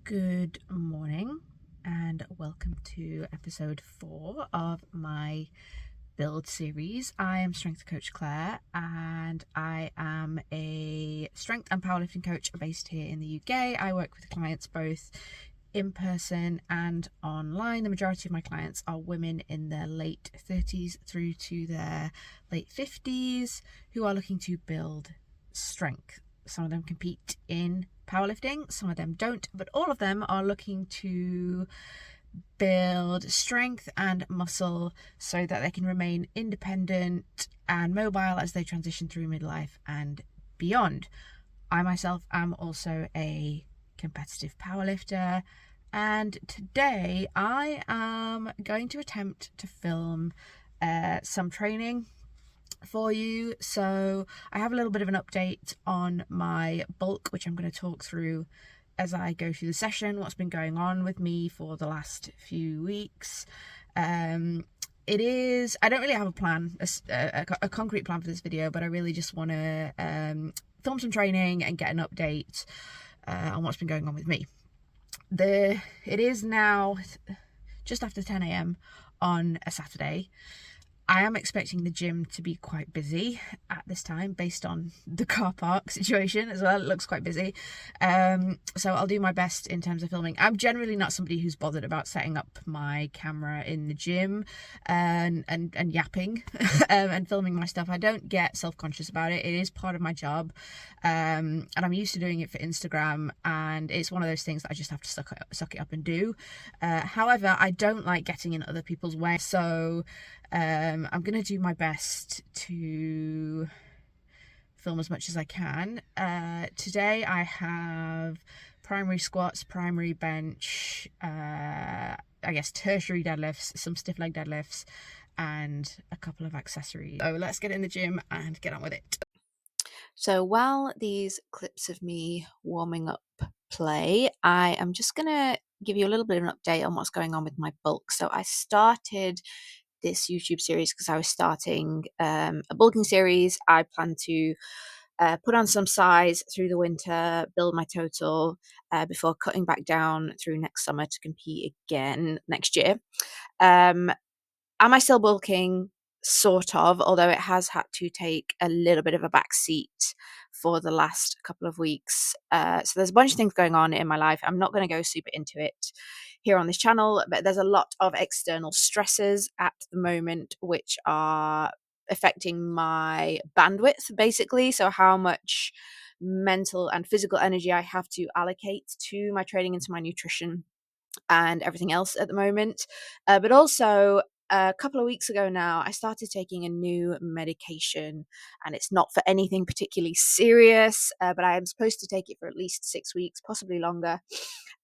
Good morning and welcome to episode 4 of my build series. I am strength coach Claire and I am a strength and powerlifting coach based here in the UK. I work with clients both in person and online. The majority of my clients are women in their late 30s through to their late 50s who are looking to build strength. Some of them compete in powerlifting, some of them don't, but all of them are looking to build strength and muscle so that they can remain independent and mobile as they transition through midlife and beyond. I myself am also a competitive powerlifter, and today I am going to attempt to film some training for you. So I have a little bit of an update on my bulk, which I'm going to talk through as I go through the session, what's been going on with me for the last few weeks. It is, I don't really have a plan, a concrete plan for this video, but I really just want to film some training and get an update on what's been going on with me. It is now just after 10 a.m. on a Saturday. I am expecting the gym to be quite busy at this time based on the car park situation as well. It looks quite busy. So I'll do my best in terms of filming. I'm generally not somebody who's bothered about setting up my camera in the gym and yapping and filming my stuff. I don't get self-conscious about it. It is part of my job. And I'm used to doing it for Instagram, and it's one of those things that I just have to suck it up and do. However, I don't like getting in other people's way. So I'm going to do my best to film as much as I can. Today I have primary squats, primary bench, tertiary deadlifts, some stiff leg deadlifts, and a couple of accessories. So let's get in the gym and get on with it. So while these clips of me warming up play, I am just going to give you a little bit of an update on what's going on with my bulk. So I started this YouTube series because I was starting a bulking series. I plan to put on some size through the winter, build my total before cutting back down through next summer to compete again next year. Am I still bulking? Sort of, although it has had to take a little bit of a back seat for the last couple of weeks. So there's a bunch of things going on in my life. I'm not going to go super into it here on this channel, but there's a lot of external stresses at the moment which are affecting my bandwidth, basically. So how much mental and physical energy I have to allocate to my training and to my nutrition and everything else at the moment. But also, a couple of weeks ago now, I started taking a new medication, and it's not for anything particularly serious, but I am supposed to take it for at least 6 weeks, possibly longer.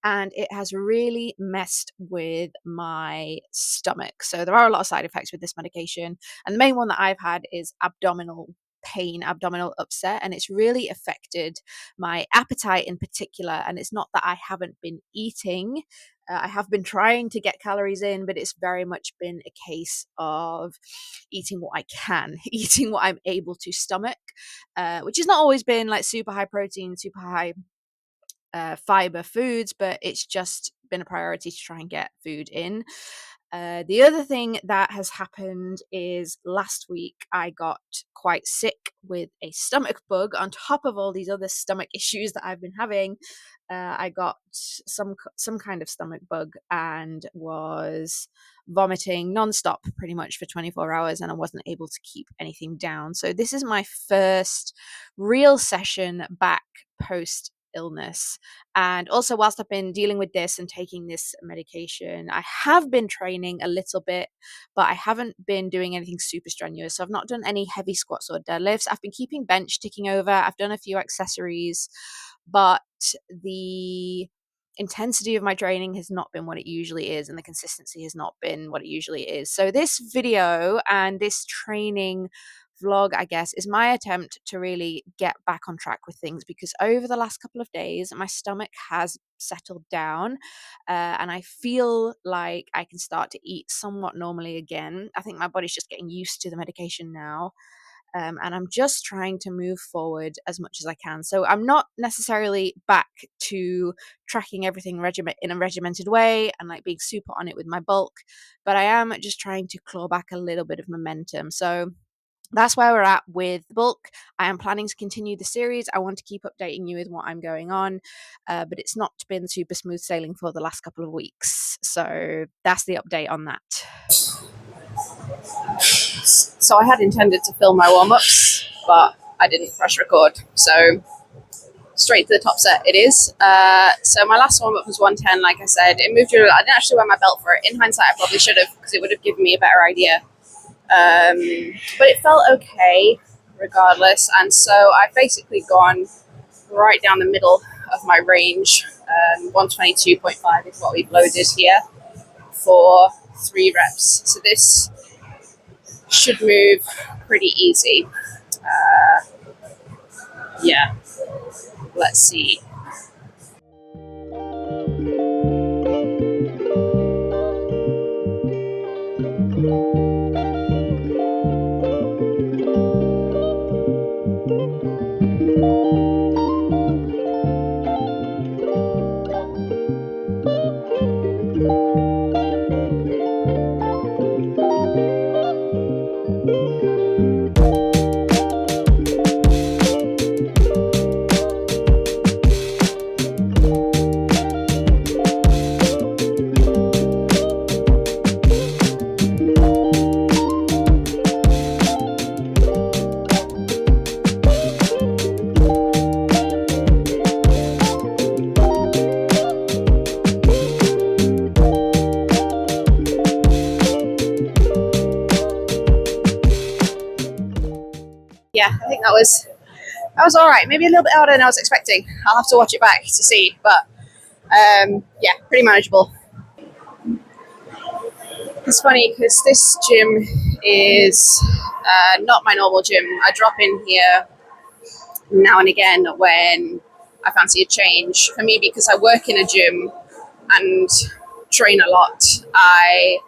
And it has really messed with my stomach. So there are a lot of side effects with this medication. And the main one that I've had is abdominal pain, abdominal upset, and it's really affected my appetite in particular. And it's not that I haven't been eating. I have been trying to get calories in, but it's very much been a case of eating what I can, eating what I'm able to stomach, which has not always been like super high protein, super high fiber foods, but it's just been a priority to try and get food in. The other thing that has happened is last week I got quite sick with a stomach bug on top of all these other stomach issues that I've been having. I got some kind of stomach bug and was vomiting nonstop pretty much for 24 hours, and I wasn't able to keep anything down. So this is my first real session back post illness. And also, whilst I've been dealing with this and taking this medication, I have been training a little bit, but I haven't been doing anything super strenuous. So I've not done any heavy squats or deadlifts. I've been keeping bench ticking over. I've done a few accessories, but the intensity of my training has not been what it usually is, and the consistency has not been what it usually is. So this video and this training vlog, I guess, is my attempt to really get back on track with things, because over the last couple of days my stomach has settled down and I feel like I can start to eat somewhat normally again. I think my body's just getting used to the medication now. and I'm just trying to move forward as much as I can. So I'm not necessarily back to tracking everything in a regimented way and like being super on it with my bulk, but I am just trying to claw back a little bit of momentum. So that's where we're at with the bulk. I am planning to continue the series. I want to keep updating you with what I'm going on, but it's not been super smooth sailing for the last couple of weeks. So that's the update on that. So I had intended to film my warm-ups, but I didn't press record. So straight to the top set it is. So my last warm-up was 110, like I said. It moved through. I didn't actually wear my belt for it. In hindsight, I probably should have, because it would have given me a better idea. But it felt okay regardless. And so I've basically gone right down the middle of my range. 122.5 is what we've loaded here for 3 reps. So this should move pretty easy. Yeah, let's see. Yeah, I think that was all right. Maybe a little bit harder than I was expecting. I'll have to watch it back to see, but yeah, pretty manageable. It's funny because this gym is not my normal gym. I drop in here now and again when I fancy a change. For me, because I work in a gym and train a lot, I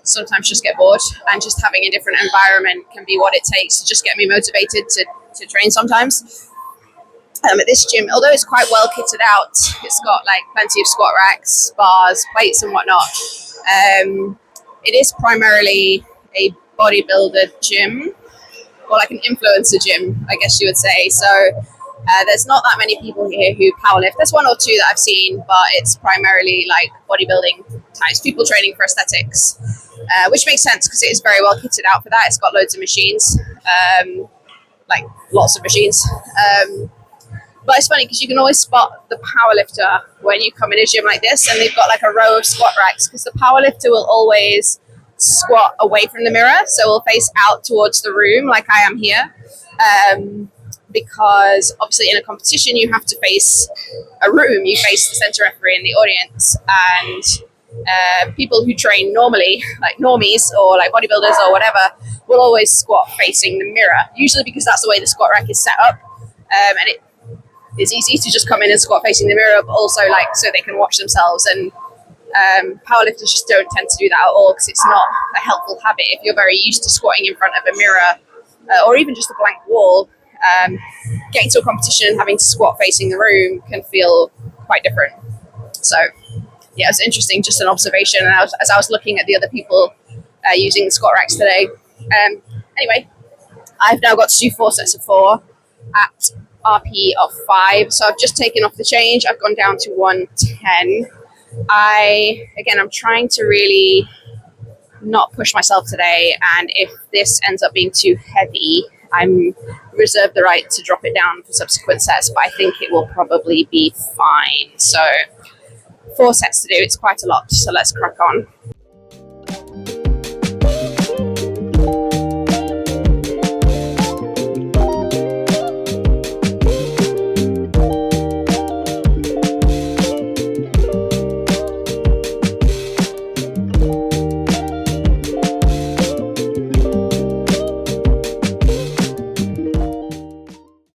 sometimes just get bored, and just having a different environment can be what it takes to just get me motivated to train sometimes. At this gym, although it's quite well kitted out, it's got like plenty of squat racks, bars, plates and whatnot. It is primarily a bodybuilder gym, or like an influencer gym, I guess you would say. So there's not that many people here who powerlift. There's 1 or 2 that I've seen, but it's primarily like bodybuilding types, people training for aesthetics, which makes sense because it is very well kitted out for that. It's got loads of machines, like lots of machines. But it's funny because you can always spot the powerlifter when you come in a gym like this and they've got like a row of squat racks, because the powerlifter will always squat away from the mirror, so we'll face out towards the room like I am here, because obviously in a competition you have to face a room, you face the center referee and the audience, and people who train normally, like normies or like bodybuilders or whatever, will always squat facing the mirror, usually because that's the way the squat rack is set up, and it's easy to just come in and squat facing the mirror, but also like so they can watch themselves. And powerlifters just don't tend to do that at all, because it's not a helpful habit. If you're very used to squatting in front of a mirror, or even just a blank wall, getting to a competition and having to squat facing the room can feel quite different. So yeah, it's interesting, just an observation. And as I was looking at the other people using the squat racks today, anyway, I've now got to do 4 sets of 4 at RP of 5. So I've just taken off the change. I've gone down to 110. I'm trying to really not push myself today, and if this ends up being too heavy, I'm reserved the right to drop it down for subsequent sets, but I think it will probably be fine. So 4 sets to do, it's quite a lot, so let's crack on.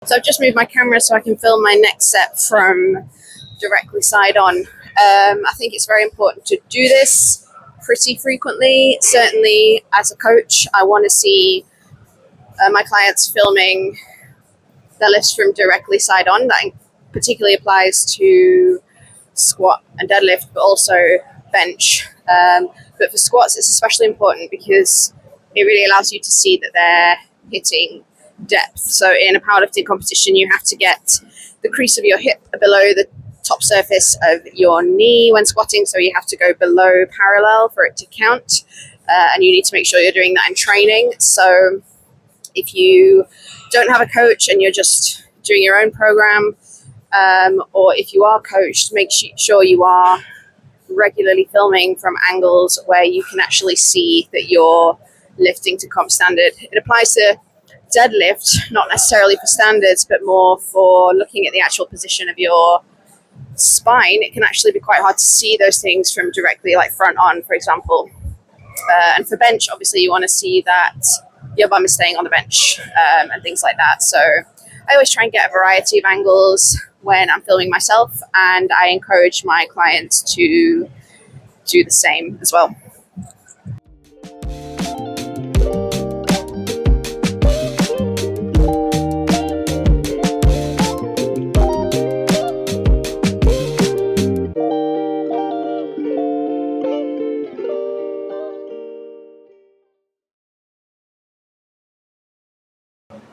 So I've just moved my camera so I can film my next set from directly side on. I think it's very important to do this pretty frequently. Certainly as a coach, I want to see my clients filming their lifts from directly side on. That particularly applies to squat and deadlift, but also bench. But for squats, it's especially important because it really allows you to see that they're hitting depth. So in a powerlifting competition, you have to get the crease of your hip below the top surface of your knee when squatting. So you have to go below parallel for it to count. And you need to make sure you're doing that in training. So if you don't have a coach and you're just doing your own program, or if you are coached, make sure you are regularly filming from angles where you can actually see that you're lifting to comp standard. It applies to deadlift, not necessarily for standards, but more for looking at the actual position of your spine. It can actually be quite hard to see those things from directly, like front on, for example. And for bench, obviously, you want to see that your bum is staying on the bench, and things like that. So I always try and get a variety of angles when I'm filming myself, and I encourage my clients to do the same as well.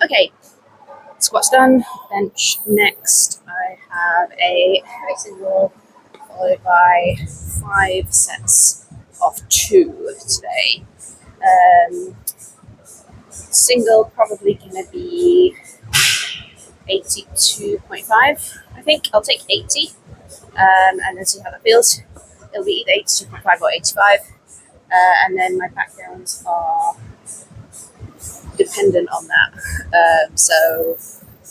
Okay, squats done, bench next. I have a heavy single followed by 5 sets of 2 today. Single probably going to be 82.5, I think. I'll take 80 and then see how that feels. It'll be either 82.5 or 85. And then my back downs are dependent on that. So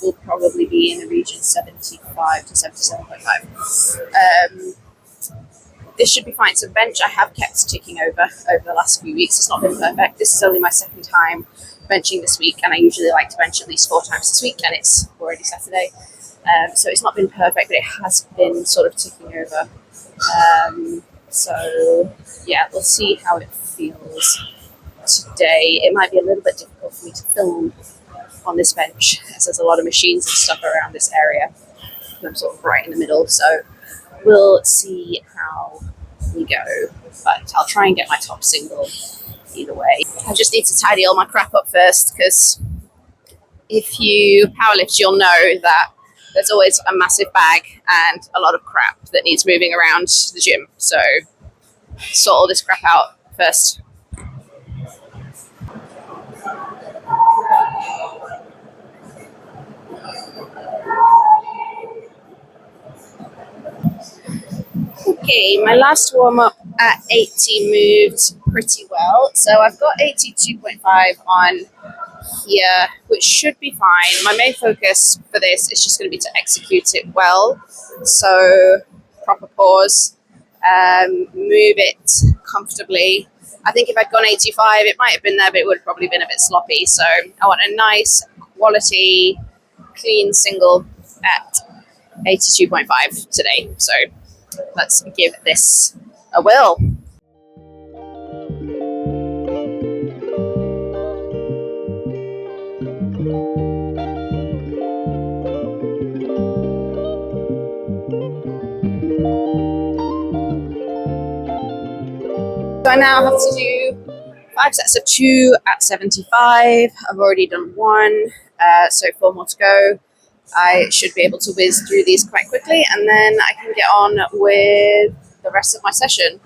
we'll probably be in the region 75 to 77.5. This should be fine. So bench, I have kept ticking over the last few weeks. It's not been perfect. This is only my second time benching this week, and I usually like to bench at least 4 times this week, and it's already Saturday. So it's not been perfect, but it has been sort of ticking over. So yeah, we'll see how it feels today. It might be a little bit difficult for me to film on this bench, as there's a lot of machines and stuff around this area. I'm sort of right in the middle, so we'll see how we go. But I'll try and get my top single either way. I just need to tidy all my crap up first, because if you powerlift, you'll know that there's always a massive bag and a lot of crap that needs moving around the gym. So sort all this crap out first. Okay, my last warm-up at 80 moved pretty well. So I've got 82.5 on here, which should be fine. My main focus for this is just going to be to execute it well. So proper pause, move it comfortably. I think if I'd gone 85, it might have been there, but it would have probably been a bit sloppy. So I want a nice quality, clean single at 82.5 today. So let's give this a whirl. So I now have to do 5 sets of 2 at 75. I've already done 1, so 4 more to go. I should be able to whiz through these quite quickly, and then I can get on with the rest of my session.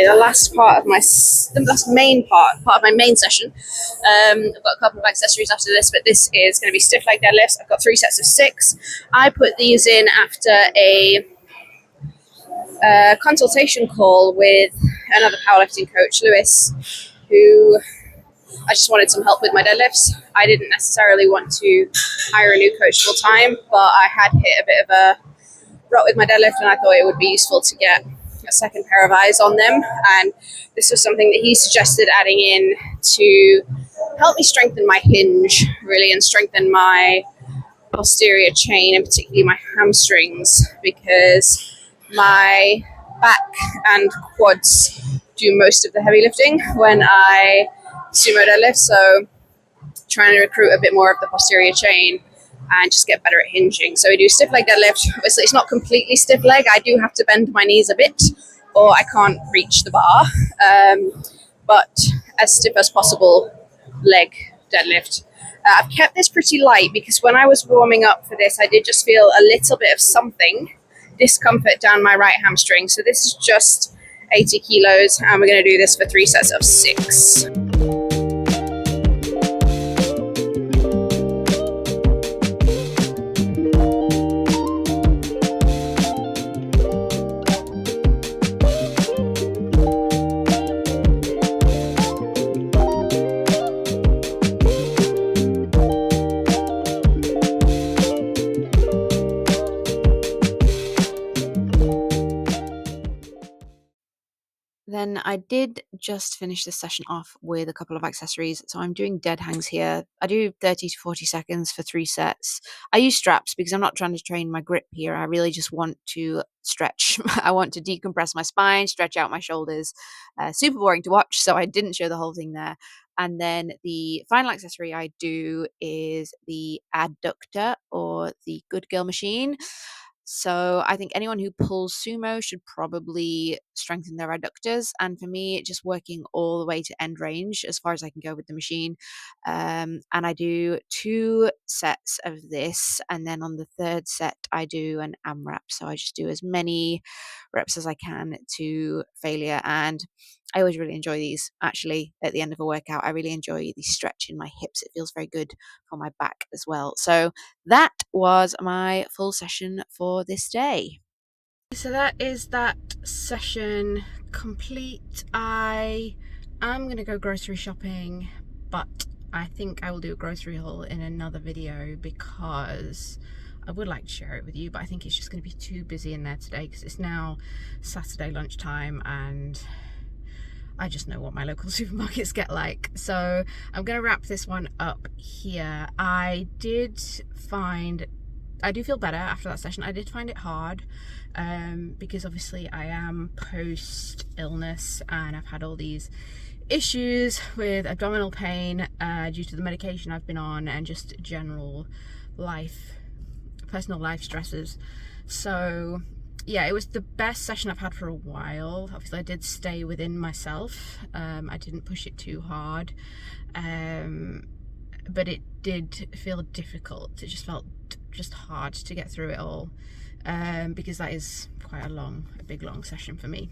The last part of my main session. I've got a couple of accessories after this, but this is going to be stiff leg deadlifts. I've got 3 sets of 6. I put these in after a consultation call with another powerlifting coach, Lewis, who I just wanted some help with my deadlifts. I didn't necessarily want to hire a new coach full time, but I had hit a bit of a rut with my deadlift, and I thought it would be useful to get a second pair of eyes on them. And this was something that he suggested adding in to help me strengthen my hinge, really, and strengthen my posterior chain, and particularly my hamstrings, because my back and quads do most of the heavy lifting when I sumo deadlift. So trying to recruit a bit more of the posterior chain and just get better at hinging. So we do stiff leg deadlift. Obviously, it's not completely stiff leg. I do have to bend my knees a bit, or I can't reach the bar. But as stiff as possible leg deadlift. I've kept this pretty light because when I was warming up for this, I did just feel a little bit of discomfort down my right hamstring. So this is just 80 kilos, and we're going to do this for 3 sets of 6. Then I did just finish this session off with a couple of accessories. So I'm doing dead hangs here. I do 30 to 40 seconds for 3 sets. I use straps because I'm not trying to train my grip here. I really just want to stretch. I want to decompress my spine, stretch out my shoulders. Super boring to watch, so I didn't show the whole thing there. And then the final accessory I do is the adductor, or the good girl machine. So I think anyone who pulls sumo should probably strengthen their adductors. And for me, just working all the way to end range as far as I can go with the machine. And I do 2 sets of this. And then on the 3rd set, I do an AMRAP. So I just do as many reps as I can to failure. And I always really enjoy these, actually, at the end of a workout. I really enjoy the stretch in my hips. It feels very good for my back as well. So that was my full session for this day. So that is that session complete. I am going to go grocery shopping, but I think I will do a grocery haul in another video because I would like to share it with you, but I think it's just going to be too busy in there today because it's now Saturday lunchtime and I just know what my local supermarkets get like. So I'm going to wrap this one up here. I do feel better after that session. I did find it hard because obviously I am post illness and I've had all these issues with abdominal pain due to the medication I've been on and just general personal life stresses. So yeah, it was the best session I've had for a while. Obviously I did stay within myself. I didn't push it too hard, but it did feel difficult. It just felt just hard to get through it all, because that is quite a big long session for me.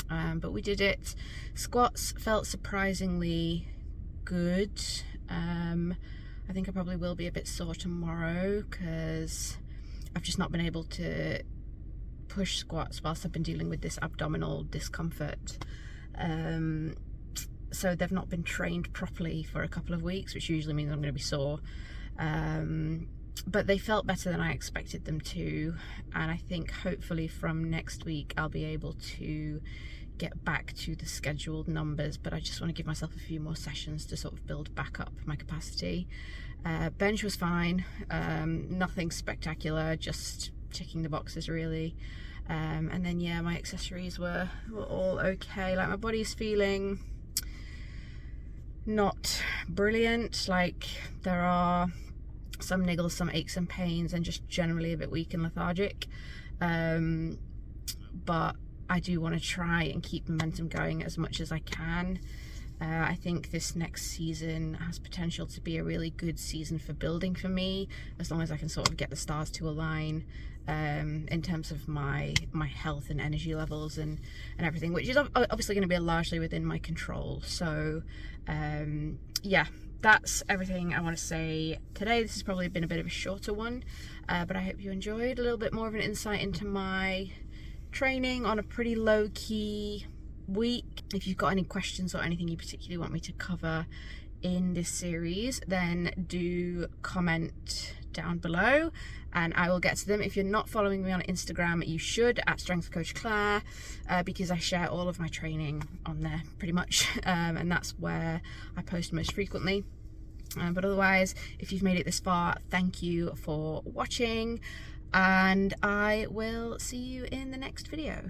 But we did it. Squats felt surprisingly good. I think I probably will be a bit sore tomorrow because I've just not been able to push squats whilst I've been dealing with this abdominal discomfort. So they've not been trained properly for a couple of weeks, which usually means I'm going to be sore. But they felt better than I expected them to, and I think hopefully from next week I'll be able to get back to the scheduled numbers, but I just want to give myself a few more sessions to sort of build back up my capacity. Bench was fine, nothing spectacular, just ticking the boxes really. And then yeah, my accessories were all okay. Like my body's feeling not brilliant, like there are some niggles, some aches and pains, and just generally a bit weak and lethargic, but I do want to try and keep momentum going as much as I can. I think this next season has potential to be a really good season for building for me, as long as I can sort of get the stars to align in terms of my health and energy levels and everything, which is obviously going to be largely within my control. So yeah, that's everything I want to say today. This has probably been a bit of a shorter one, but I hope you enjoyed a little bit more of an insight into my training on a pretty low-key week. If you've got any questions or anything you particularly want me to cover in this series, then do comment down below and I will get to them. If you're not following me on Instagram, you should, at Strength Coach Claire, because I share all of my training on there pretty much, and that's where I post most frequently. But otherwise, if you've made it this far, thank you for watching, and I will see you in the next video.